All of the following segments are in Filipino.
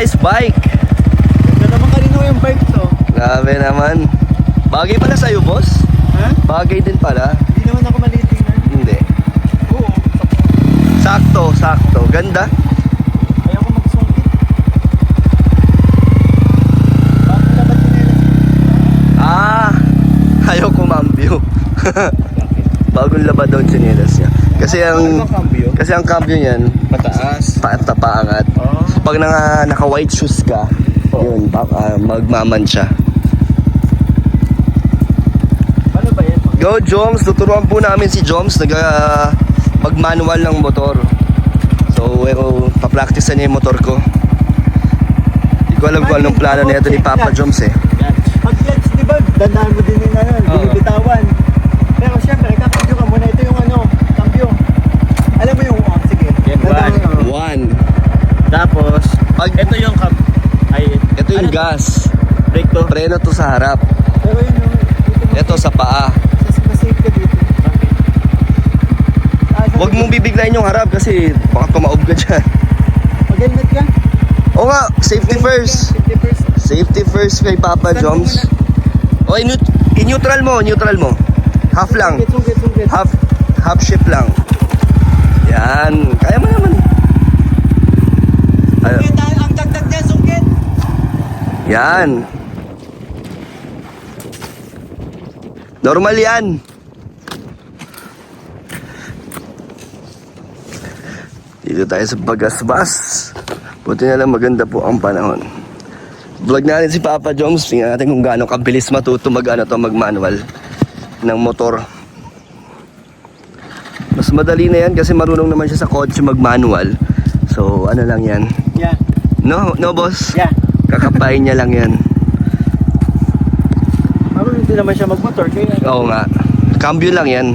nice bike. Ito naman kanino yung bike to? Grabe naman. Bagay pala sa'yo, boss. Ha? Bagay din pala. Hindi naman ako malitingnan. Hindi. Oo. Sakto. Ganda. Ayaw ko magsungkit. Bakit dapat chinelas? Ayaw kumambyo. Bagong labad daw chinelas niya. Kasi ang cambio niyan, Mataas. paangat. Oh. So, pag naka white shoes ka, yun, magmaman siya. Paano ba yan? Go, Joms! Tuturuan po namin si Joms mag-manual ng motor. So, pa-practice na niya yung motor ko. Hindi ko alam kung anong plano na ito ni Papa Joms eh. Pag-clutch, di ba? Dandaan mo din yung binibitawan. Pero syempre, kakambyo ka muna. Ito yung kambyo. Alam mo yung, sige. Yan, Dandaan mo. 1. Tapos, ito yung Ito yung gas. brake to. Preno to sa harap. Pero yun, Ito sa paa. Mas-safe ka dito. Huwag mong bibiglayin yung harap kasi baka tumaob ka dyan. Mag-helmet ka? Oo nga, safety first. Safety first. Safety first kay Papa Stand mo Joms. muna. O, in-neutral mo. Half lang. Sungkit. Half shift lang. Yan. Kaya mo naman. Ano? Ang dagdag niya, sungkit. Yan. Normal yan. Dito tayo sa Bagasbas. Buti na lang maganda po ang panahon. Vlog natin si Papa Joms. Tingnan natin kung gaano kabilis matuto mag-manual ng motor. Mas madali na yan kasi marunong naman siya sa kotse mag-manual. So ano lang yan. Yeah. No boss. Yeah. Kakapain niya lang yan. Marunong hindi naman siya magmotor. Oo nga. Cambio lang yan.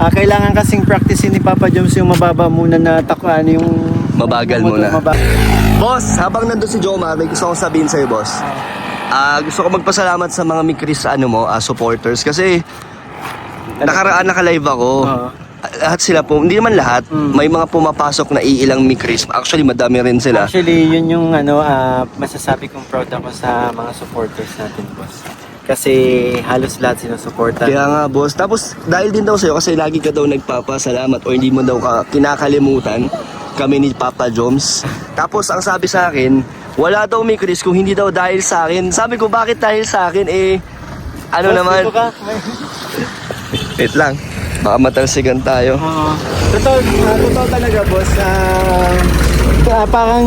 Kailangan kasing practice ni Papa Joms yung mababa muna na takuan yung Mabagal motor, muna. Boss, habang nandun si Jomar, may gusto akong sabihin sa'yo, boss. Gusto ko magpasalamat sa mga Mikris supporters kasi naka-live ako. Lahat sila po, hindi naman lahat, may mga pumapasok na iilang Mikris. Actually, madami rin sila. Actually, yun yung masasabi kong proud ako sa mga supporters natin, boss. Kasi halos lahat sinusuporta. Kaya nga, boss. Tapos, dahil din daw sa'yo, kasi lagi ka daw nagpapasalamat o hindi mo daw kinakalimutan kami ni Papa Joms. Tapos, ang sabi sa akin, wala daw Mikris kung hindi daw dahil sa akin. Sabi ko, bakit dahil sa akin? Ano Boss, naman? dito ka? Wait lang. Baka matalsigan tayo. Totoo talaga, boss. Parang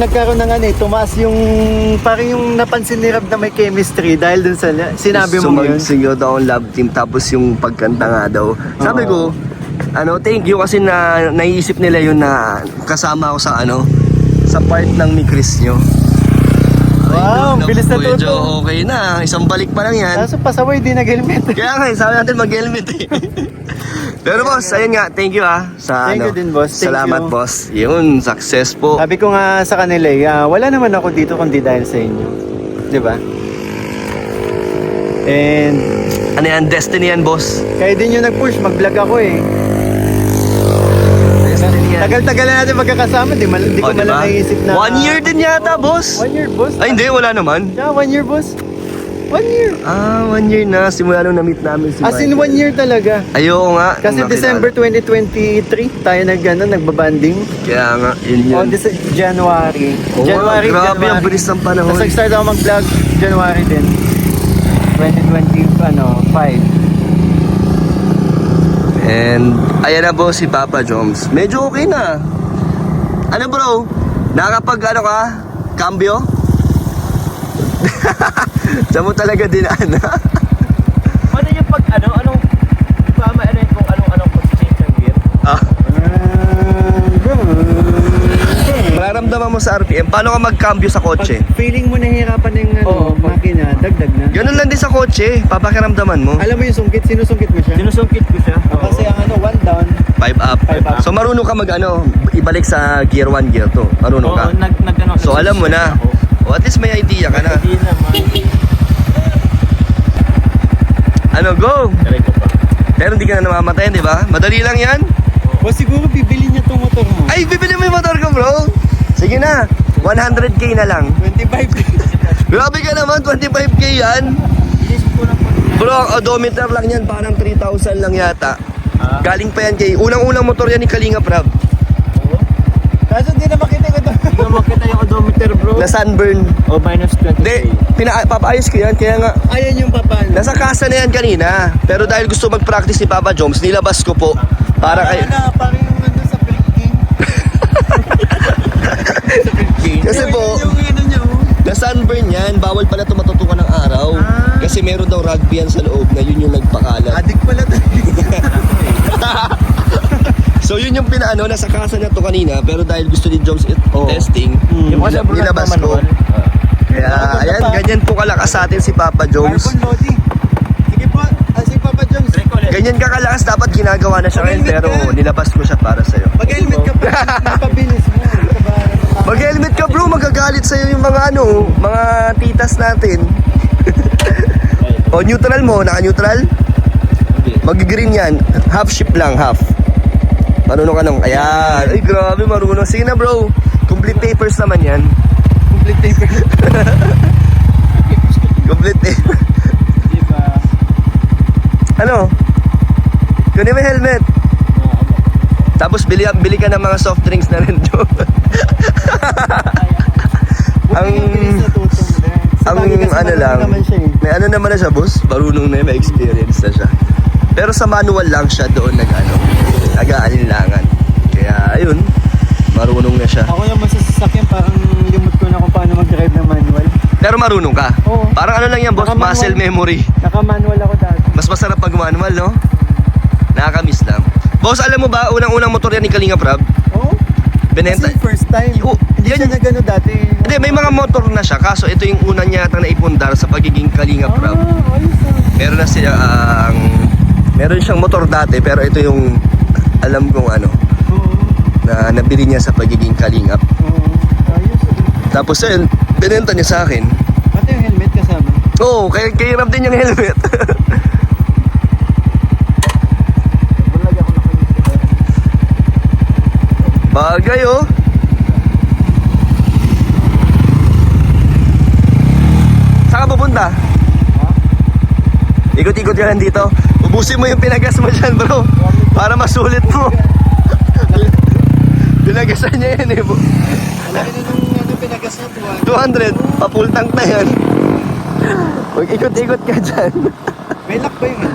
nagkaroon ng tumaas yung parang yung napansin ni Rab na may chemistry dahil dun sa sinabi mo yun. Magsigaw daw ang love team tapos yung pagkanta nga daw. Sabi ko, thank you kasi naiisip nila yun na kasama ako sa part ng Mikris nyo. Wow, Ay, bilis na medyo tuto. okay na. Isang balik pa lang yan. Kaso pasaway di nag-helmet. Kaya nga, sabi natin mag-helmet eh. Pero boss, ayun nga, thank you Thank you din, boss. Thank Salamat you. boss. Yun, success po. Sabi ko nga sa kanila wala naman ako dito kundi dahil sa inyo. 'Di ba? And Ano yan, destiny yan boss. kayo din yung nag-push, mag-vlog ako eh. Destiny yan. Tagal-tagal na natin magkakasama, di ko Diba? malang naisip na 1 year din yata boss. 1 year, boss. Ay hindi, wala naman. Yeah, 1 year, boss. 1 year. 1 year na, simula nung na-meet namin si As in Michael. 1 year talaga. Ayoko nga. Kasi nung December 2023 tayo nagbabanding. Kaya nga, yun yun. January. Oo nga, grabe ang bilis ng panahon. Tapos nag-start ako mag-vlog January din. 2025. And, ayan na po si Papa Joms. Medyo okay na. Ano bro? Nakapag ka? Cambio? Diyan mo talaga dinaan ha? Paano yung pag anong kung anong pag-change ng gear? Mararamdaman mo sa RPM, paano ka mag-cambio sa kotse? Pag feeling mo nahihirapan yung makina, dagdag na. Ganun lang din sa kotse, papakiramdaman mo. Alam mo yung sungkit, sinusungkit mo siya? Sinusungkit ko siya. Kasi ang 1 down, 5 up. 5 up. So marunong ka ibalik sa gear 1, gear 2. Marunong ka. So alam mo na. O at least may idea ka na. Hindi naman. Go! Try ko pa. Pero hindi ka na namamatay, di ba? Madali lang yan. o siguro bibili niya itong motor mo. Ay, bibili mo yung motor ko, bro. Sige na, 100k na lang. 25. Grabe ka naman, 25k yan. Bro, ang odometer lang yan, parang 3,000 lang yata. Galing pa yan kay, unang-unang motor yan ni Kalinga Prab. Kaso hindi na makita ko ito. Hindi mo makita yung odometer, bro. Na sunburn. O minus 20. Hindi, papaayos ko yan, kaya nga, Ayan yung papal. nasa kasa na yan kanina. Pero dahil gusto mag-practice si Papa Joms, nilabas ko po. Para kay... Parang yung ano sa Philippines. Kasi po, Yung ano niya, oh. na sunburn yan, bawal pala ito matutukan ng araw. Kasi meron daw rugby yan sa loob na yun yung nagpakalat. Adik pala tayo. So yun yung pinaano, nasa kasa na to kanina, pero dahil gusto ni Joms testing, Yung kasi bro, nilabas ko. manual. Kaya ayan, ganyan po kalakas sa atin si Papa Joms. Carbon loading. Sige po, si Papa Jones. Ganyan kakalakas, dapat ginagawa na siya ngayon, pero nilabas ko siya para sa'yo. Mag-helmet ka pa, napabilis mo. Mag-helmet ka bro, magagalit sa'yo yung mga ano, mga titas natin. O neutral mo, naka-neutral? Mag-green yan, half shift lang, half. Marunong ka nung, ayan. Ay grabe, marunong. Sige na bro, complete papers naman yan. Complete paper. Complete paper. Diba? Ano? Kunin mo yung helmet. Tapos bili ka ng mga soft drinks na rin, Joe. ang ano lang, may ano naman na siya, boss. Marunong na yun, may experience na siya. Pero sa manual lang siya doon nag-aalinlangan. Kaya ayun, marunong na siya. Ako naman sa sasakyan, parang limot ko na kung paano mag-drive ng manual. Pero marunong ka. Oo. Parang ano lang yan, boss, Naka-manual. muscle memory. Naka-manual ako dati. Mas masarap pag manual, no? Nakakamiss lang. Boss, alam mo ba, unang-unang motor yan ni Kalinga Prab? Oo. Binenta. Kasi first time. Oo, Hindi yan- siya na gano'n dati. Hindi, may mga motor na siya. Kaso ito yung una niya yata naipundar sa pagiging Kalinga Prab. Ayos ah. Meron na siya meron siyang motor dati, pero ito yung alam kong ano, Oo. na nabili niya sa pagiging Kalingap. Oo. Ayos ah. Tapos ayun, binenta niya sa akin. Pati yung helmet kasama. Oo, kay Rab din yung helmet. Bulag ako nakikita. Bagay oh. Saan ka pupunta? Ikot-ikot ka lang dito. Ubusin mo yung pinagas mo dyan, bro. Para masulit mo. Pinagasan niya yan eh. Malaki na nung ano, pinagas na 200, pa-full tank na yan. Mag-ikot-ikot ka dyan. May lock ba yun?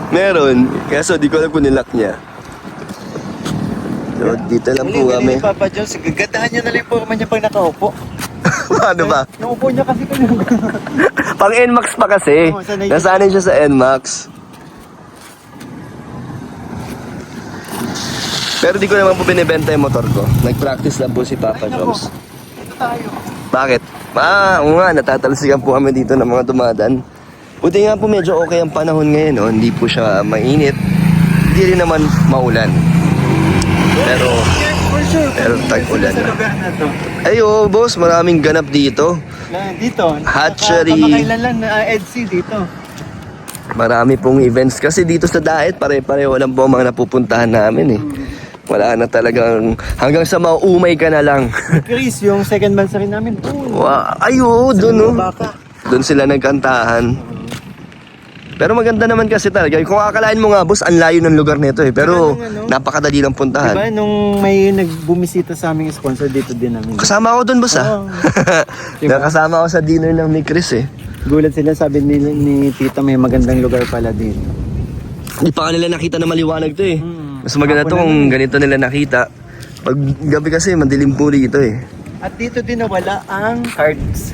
Meron. Kaso di ko alam kung nilock niya. So, dito lang po kami. Ni Papa Jones, gagandahan niya na lang po niya pag nakaupo. Paano ba? Naupo niya kasi kanina. Pang NMAX pa kasi. Oo, sanay Nasanay siya sa NMAX. Pero di ko naman po binibenta yung motor ko. Nag-practice lang po si Papa Jones. Ito tayo. Bakit? Oo nga, natatalsikan po kami dito ng mga dumadaan. Buti nga po medyo okay ang panahon ngayon. Oh. Hindi po siya mainit. Hindi rin naman maulan. Pero, For sure. Pero tag-ulan Sa na. lugar na to. ayo boss, maraming ganap dito. Dito. Hatchery. Kamakailan lang na EDC dito. Marami pong events kasi dito sa Daet, pare-pareho lang po ang mga napupuntahan namin eh. Wala na talagang, hanggang sa mauumay ka na lang. Chris, yung second bansa rin namin. Ayo, doon oh. Baka. Doon sila nagkantahan. Pero maganda naman kasi talaga. Kung akalain mo nga, boss, ang layo ng lugar nito eh. Pero Ano? napakadali lang puntahan. Diba, nung may nagbumisita sa aming sponsor dito din namin. Kasama ako doon, boss ah. Oo. Diba? Nakasama ako sa dinner ng ni Chris eh. Gulat sila, sabi ni Tita may magandang lugar pala dito. Hindi pa nila nakita na maliwanag to eh. Mas maganda Ako to na kung lang. ganito nila nakita. Pag gabi kasi, madilim po rito eh. At dito din nawala ang cards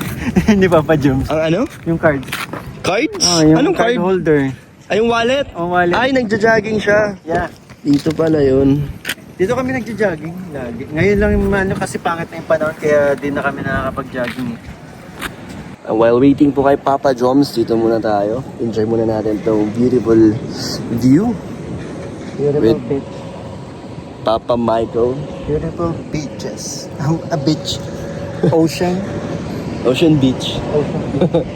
ni Papa Jones. Ang ano? Yung cards. Cards? Yung Anong card card? holder. Ay, yung wallet? Oh, wallet. Ay, nagja-jogging siya. Yeah. Dito pala yun. Dito kami nagja-jogging lagi. Ngayon lang ano kasi pangit na yung panahon kaya di na kami nakakapag-jogging. While waiting po kay Papa Joms, dito muna tayo. Enjoy muna natin itong beautiful view. With beach. Papa Michael. Beautiful beaches. A beach. Ocean. Ocean Beach. Ocean beach.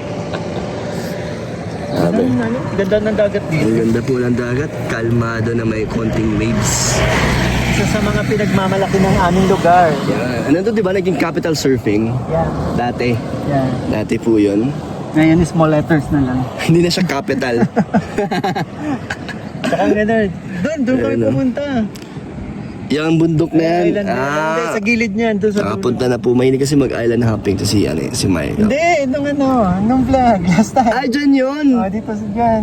Sabi. Ganda ng dagat Ang dito. ganda po ng dagat. Kalmado na may konting waves. isa sa mga pinagmamalaki ng aming lugar. Yan. Ano to, di ba? Naging capital surfing. Yan. Dati. Yan. Dati po yun. Ngayon small letters na lang. Hindi na siya capital. Saka ganun. Doon kami Ayun, no? pumunta. Yung bundok na yan. Island na yan. Hindi, sa gilid niyan. Doon sa dulo. Nakapunta na po. Mahilig kasi mag-island hopping to si Mike. Hindi, nung vlog. Last time. Ay, dyan yun. Dito sa dyan.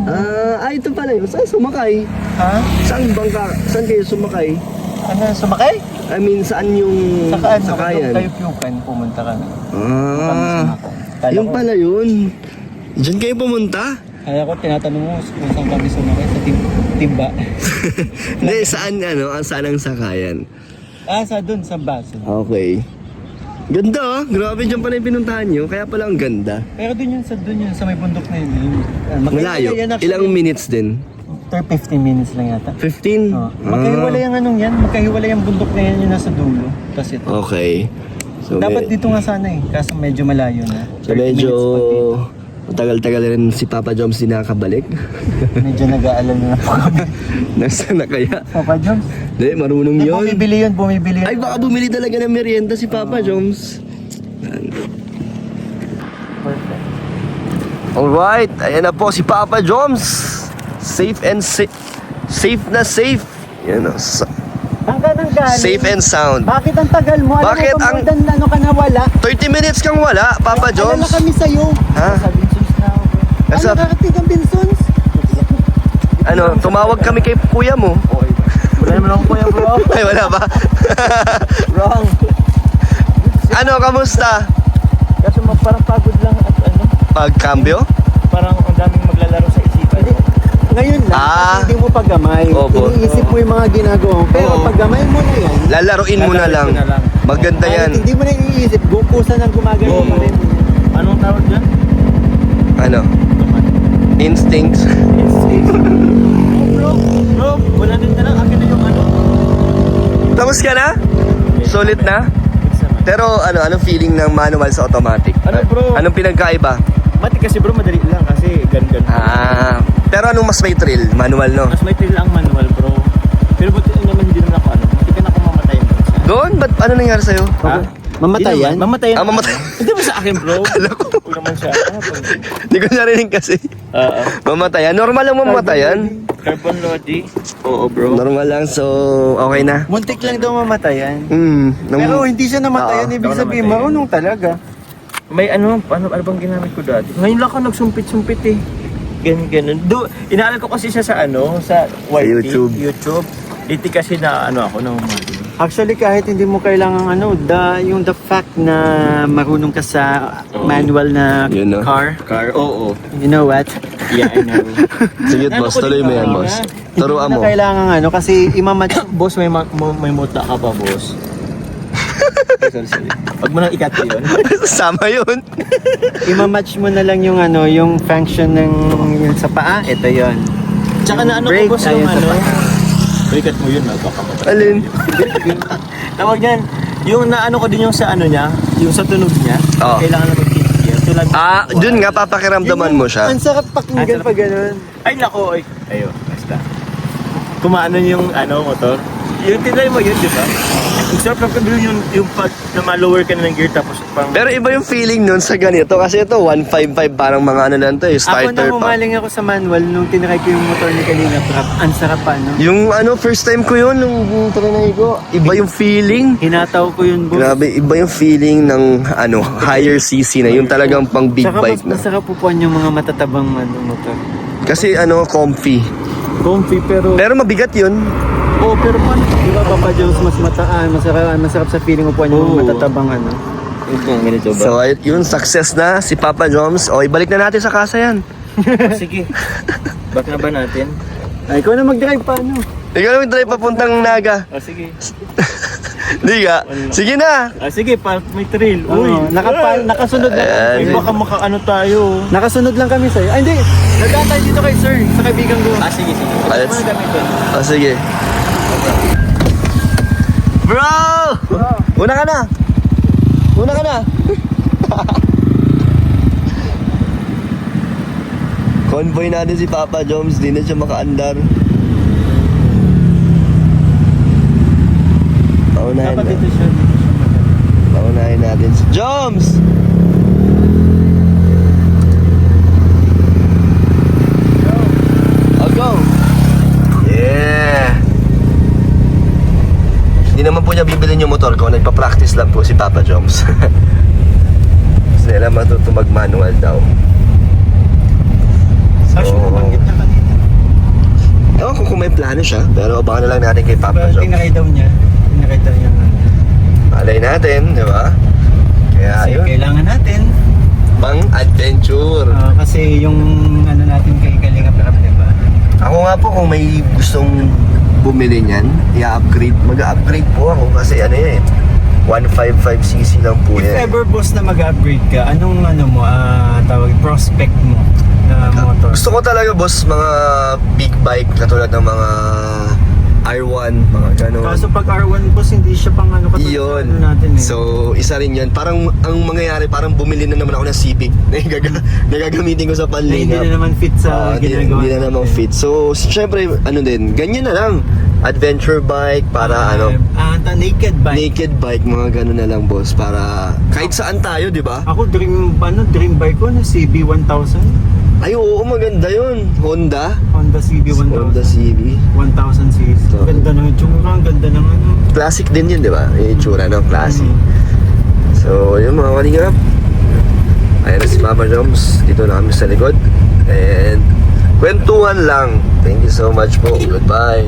Ito pala yun. Saan sumakay? Ha? Saan bangka? Saan kayo sumakay? Ano, sumakay? I mean, saan yung Saka ano, sakayan? kayo Pyukan, pumunta ka na. Yung pala yun. Diyan kayo pumunta? Kaya ko tinatanong mo kung saan kami sumakay sa timba. Hindi, saan saan ang sakayan? Sa doon, sa baso. Okay. Ganda ah. Grabe dyan pala yung pinuntahan nyo. Kaya pala ang ganda. Pero doon yun sa may bundok na yun. Malayo. Ilang minutes din? 15 minutes lang yata. 15? Magkahiwalay ang anong yan. Magkahiwalay ang bundok na yan yung nasa dulo. Tapos ito. Okay. So, Dapat dito nga sana eh. Kaso medyo malayo na. So 30 medyo minutes pa dito. matagal-tagal rin si Papa Joms din nakakabalik. Medyo nag-aalala na po kami. Nasaan na kaya? Papa Joms? Hindi, marunong yun. Bumibili yun. Ay, baka bumili talaga ng merienda si Papa Joms. Perfect. Alright, ayan na po si Papa Joms. Safe and safe. Safe na safe. Yan o. Saan ka nang galing? Safe and sound. Bakit ang tagal mo? Bakit Alam mo, ang- more than ano ka na wala? 30 minutes kang wala, Papa Alala Joms. kami sa'yo. Ha? Sa Binsons na ako. Nasa- nakarating ang Binsons? Ano, tumawag kami kay kuya mo. Wala naman akong kuya bro. Ay, wala ba? Wrong. Ano, kamusta? Kaso parang pagod lang at ano, Pagkambyo? parang ang daming maglalaro sa isipan. Ngayon lang, kasi hindi mo paggamay. Opo. Iniisip mo yung mga ginagawa mo. Pero Oo. paggamay mo na yan, Lalaruin mo na lang. Maganda kahit yan. hindi mo na iniisip, gupusan ang gumagano Oo. pa rin. Anong tawag dyan? Ano? Instinct. Bro, wala din na lang. Akin na yung ano. Tapos ka na? Solid na? Pero anong feeling ng manual sa automatic? Ano, bro? Anong pinagkaiba? Mati kasi bro, madali lang kasi gan-gan. Pero anong mas may thrill? Manual, no? Mas may thrill ang manual bro. Pero buti naman hindi naman ako hindi ka na ako mamatayin doon sa... Doon? Ba't ano nangyari sa'yo? Ha? Mamatayan? Mamatayan. Mamatay. Hindi ba sa akin bro? Huwag naman siya. Hindi ko narinig kasi. Mamatayan? Normal lang mamatayan. Carbon Lodi. Oo bro. Normal lang, so okay na. Muntik lang daw mamatayan. Nung- Pero hindi siya namatayan, Oo, ibig daw sabihin, namatayan. marunong talaga. May ano bang ginamit ko dati? Ngayon lang ako nagsumpit-sumpit eh. Ganun. Inaaral ko kasi siya sa sa YT, YouTube. Dito kasi na ako ng Actually, kahit hindi mo kailangan yung the fact na marunong ka sa manual na Yun, no? car, oo. you know what? Yeah, I know. Sige, Ano boss. ko Tuloy dito, mo yan, ano boss. na? Turuan Hindi mo. na kailangan kasi imamatch. Boss, may muta ka pa, boss. sorry. Wag mo nang ikat yun. Sama yun. Imamatch mo na lang yung yung function ng yung sa paa. Ito yon. Tsaka na ko Brake, boss yung ayun sa paa. Ikat mo yun, magkakamatay. Alin? Tawag niyan, yung naano ko din yung sa niya, yung sa tunog niya, Oo. kailangan na mag-gear. Tulad Dun nga, papakiramdaman mo siya. Ang sarap pakinggan Ang sarap. pa ganun. Ay nako, ayo, basta. Kumaano yung motor. Yung tinry mo yun, di ba? Ang sarap ng pagbil yung pag na ma-lower ka na ng gear tapos pang... Pero iba yung feeling nun sa ganito kasi ito 155 parang mga ano lang to Ako starter na pa. humaling ako sa manual nung tinry ko yung motor ni Kalinga Prap. Ang sarap pa, no? Yung first time ko yun nung trinay ko, iba yung feeling. Hinataw ko yun, boss. Grabe, iba yung feeling ng higher CC na yung talagang pang big Tsaka bike na. mas masarap upuan yung mga matatabang motor. Kasi comfy. Comfy pero... Pero mabigat yun. Oo, pero paano? Di ba, Papa Jones, mas masarap sa feeling upuan yung mga matatabang ganito ba? So yun, success na si Papa Joms. O, ibalik na natin sa kasa yan. Sige. Back na ba natin? Ay, ikaw na mag-drive paano? Ikaw naman tayo papuntang Naga. Sige. Di ka? Sige na. Sige, may thrill. Oo, nakasunod lang. Ayan. Baka makaano tayo. Nakasunod lang kami sa'yo. Ay, hindi. Nagdaan tayo dito kay sir, sa kaibigan ko. Sige. Let's- Ano gamit ko? Sige. Bro! Una ka na. Convoy natin si Papa Joms. Di na siya makaandar. Paunahin Dapat na. dito siya. Paunahin natin si Joms! Oh, go! Yeah! Hindi naman po niya bibilin yung motor ko. Nagpa-practice lang po si Papa Joms. Gusto nila matuto mag-manual daw. Actually, nabanggit niya kanina. Ewan ko kung may plano siya, pero abangan na lang natin kay Papa Pero Joms. tinakay daw niya. Tinakay daw niya. Malay natin, di ba? Kaya Kasi yun, kailangan natin. pang adventure. Kasi yung ano natin kay Kalinga Prab, diba? Ako nga po kung may gustong bumili niyan, i-upgrade, mag-upgrade po ako kasi ano yun eh, 155cc lang po If yan. ever boss na mag-upgrade ka, anong ano mo, tawag, prospect mo na motor? Gusto ko talaga boss, mga big bike katulad ng mga R1, mga gano'n. Kaso pag R1 boss, hindi siya pang ano katulad Yun. ano natin eh. So, isa rin yun. Parang ang mangyayari, parang bumili na naman ako ng Civic na nagagamitin ko sa na hindi panlingap. na naman fit sa ginagawa. Hindi na naman natin. fit. So, syempre, ano din, ganyan na lang. Adventure bike para ano, Naked bike. naked bike, mga gano'n na lang boss. Para kahit saan tayo, di ba? Ako dream bike ko na CB1000. Ay, oo, maganda yun. Honda. Honda CB1000. Honda CB. 1000 cc. So, Ganda ng itsura, ganda ng ano. Classic din yun, di ba? Yung itsura ng classic. Mm. So, yun mga kalingap. Ayan na si Mama Joms. Dito na kami sa likod. And kwentuhan lang. Thank you so much po. Goodbye.